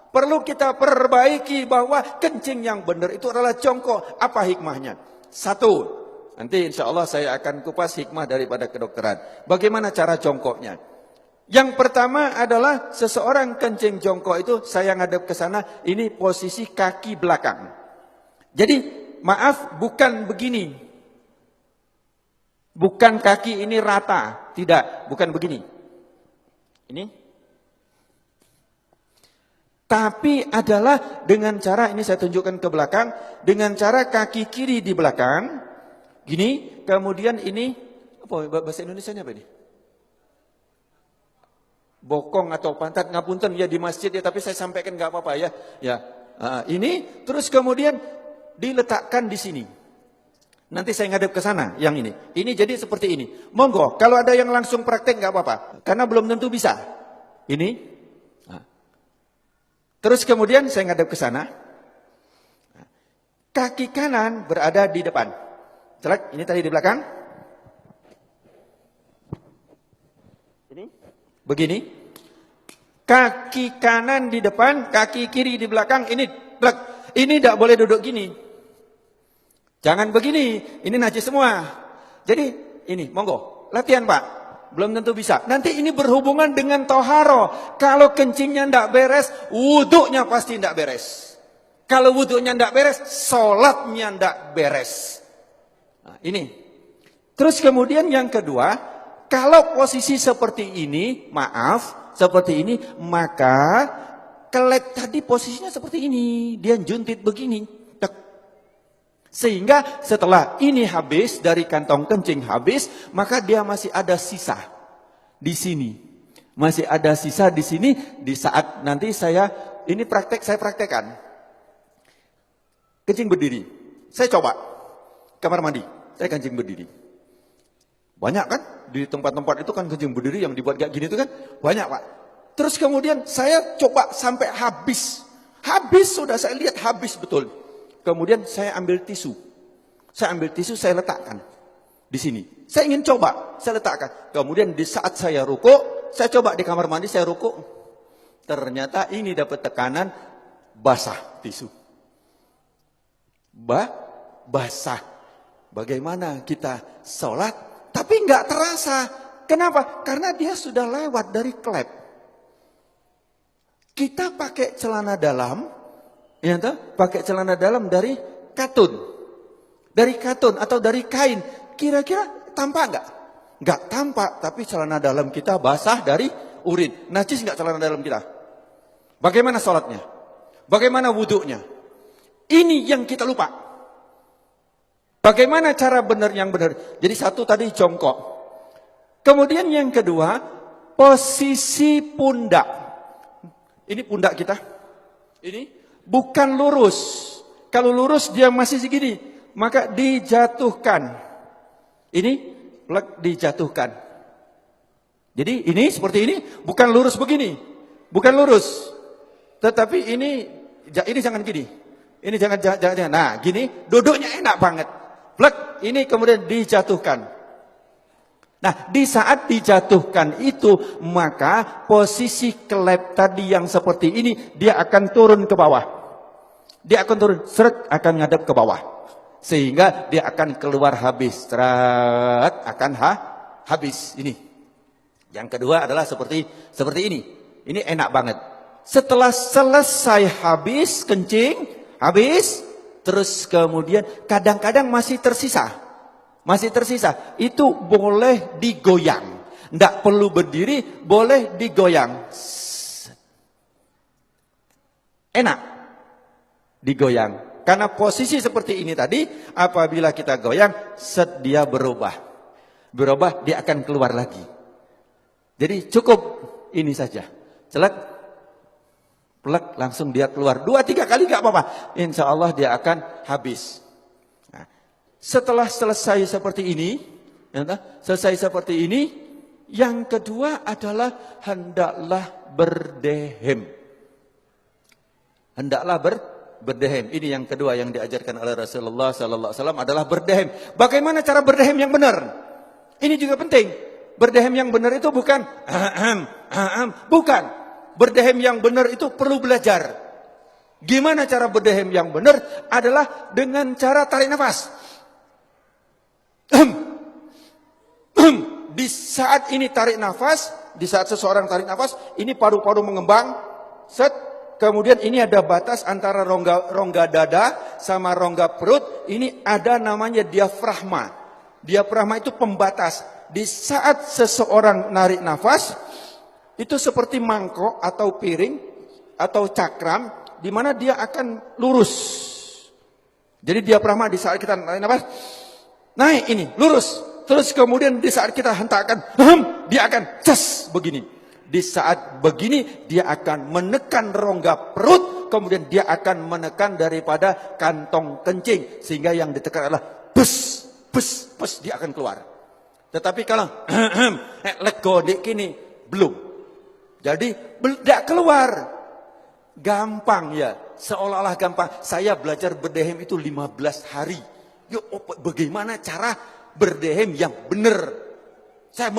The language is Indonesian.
Perlu kita perbaiki bahwa kencing yang benar itu adalah jongkok. Apa hikmahnya? Satu, nanti insya Allah saya akan kupas hikmah daripada kedokteran. Bagaimana cara jongkoknya? Yang pertama adalah seseorang kencing jongkok itu saya ngadep ke sana, ini posisi kaki belakang. Jadi maaf, bukan begini. Bukan kaki ini rata, tidak, bukan begini. Ini. Tapi adalah dengan cara, ini saya tunjukkan ke belakang, dengan cara kaki kiri di belakang, gini, kemudian ini, apa bahasa Indonesianya apa ini? Bokong atau pantat, ngapunten ya di masjid ya, tapi saya sampaikan nggak apa-apa ya. Ya, ini terus kemudian diletakkan di sini. Nanti saya ngadep ke sana yang ini. Ini jadi seperti ini. Monggo, kalau ada yang langsung praktek nggak apa-apa, karena belum tentu bisa. Ini. Terus kemudian saya ngadep ke sana. Kaki kanan berada di depan. Jelek, ini tadi di belakang. Ini. Begini. Kaki kanan di depan, kaki kiri di belakang. Ini tidak boleh duduk gini. Jangan begini. Ini najis semua. Jadi ini, monggo. Latihan Pak. Belum tentu bisa. Nanti ini berhubungan dengan toharo. Kalau kencingnya tidak beres, wuduknya pasti tidak beres. Kalau wuduknya tidak beres, sholatnya tidak beres. Nah, ini. Terus kemudian yang kedua, kalau posisi seperti ini, maaf, seperti ini, maka kelet tadi posisinya seperti ini. Dia juntit begini. Tek. Sehingga setelah ini habis, dari kantong kencing habis, maka dia masih ada sisa di sini. Masih ada sisa di sini, di saat nanti saya praktekkan. Kencing berdiri. Saya coba. Kamar mandi. Saya kencing berdiri. Banyak kan? Di tempat-tempat itu kan kencing berdiri yang dibuat kayak gini itu kan. Banyak Pak. Terus kemudian saya coba sampai habis. Habis sudah saya lihat habis betul. Kemudian saya ambil tisu. Saya letakkan. Di sini. Saya ingin coba. Saya letakkan. Kemudian di saat saya rukuk. Saya coba di kamar mandi saya rukuk. Ternyata ini dapat tekanan basah tisu. Basah. Bagaimana kita sholat tapi nggak terasa. Kenapa? Karena dia sudah lewat dari klep. Kita pakai celana dalam, ya toh? Pakai celana dalam dari katun atau dari kain. Kira-kira tampak nggak? Nggak tampak. Tapi celana dalam kita basah dari urin. Najis nggak celana dalam kita? Bagaimana sholatnya? Bagaimana wuduknya? Ini yang kita lupa. Bagaimana cara benar yang benar? Jadi satu tadi jongkok. Kemudian yang kedua, posisi pundak. Ini pundak kita. Ini bukan lurus. Kalau lurus dia masih segini, maka dijatuhkan. Ini dijatuhkan. Jadi ini seperti ini, bukan lurus begini. Bukan lurus. Tetapi ini jangan gini. Ini jangan. Nah, gini duduknya enak banget. Plek, ini kemudian dijatuhkan. Nah, di saat dijatuhkan itu, maka posisi kelep tadi yang seperti ini, dia akan turun ke bawah. Dia akan turun, seret, akan ngadep ke bawah. Sehingga dia akan keluar habis. Seret, akan habis. Ini. Yang kedua adalah seperti ini. Ini enak banget. Setelah selesai habis, kencing, habis, terus kemudian kadang-kadang masih tersisa. Itu boleh digoyang. Tidak perlu berdiri, boleh digoyang. Enak digoyang. Karena posisi seperti ini tadi, apabila kita goyang, dia berubah. Dia akan keluar lagi. Jadi cukup ini saja. Celak. Plek, langsung dia keluar 2-3 kali gak apa-apa. Insya Allah dia akan habis. Nah, setelah selesai seperti ini, yang kedua adalah hendaklah berdehem. Berdehem. Ini yang kedua yang diajarkan oleh Rasulullah Sallallahu Alaihi Wasallam adalah berdehem. Bagaimana cara berdehem yang benar? Ini juga penting. Berdehem yang benar itu bukan bukan. berdehem yang benar itu perlu belajar. Gimana cara berdehem yang benar? Adalah dengan cara tarik nafas. Di saat ini tarik nafas, di saat seseorang tarik nafas, ini paru-paru mengembang, set, kemudian ini ada batas antara rongga dada sama rongga perut, ini ada namanya diafragma. Diafragma itu pembatas. Di saat seseorang narik nafas, itu seperti mangkok atau piring atau cakram, di mana dia akan lurus. Jadi diafragma di saat kita narik nafas, naik ini, lurus. Terus kemudian di saat kita hentakkan, dia akan cas begini. Di saat begini, dia akan menekan rongga perut, kemudian dia akan menekan daripada kantong kencing. Sehingga yang ditekan adalah bus, bus, bus, dia akan keluar. Tetapi kalau lego dik kini, belum. Jadi tidak keluar. Gampang ya, seolah-olah gampang. Saya belajar berdehem itu 15 hari. Yuk, bagaimana cara berdehem yang benar? Saya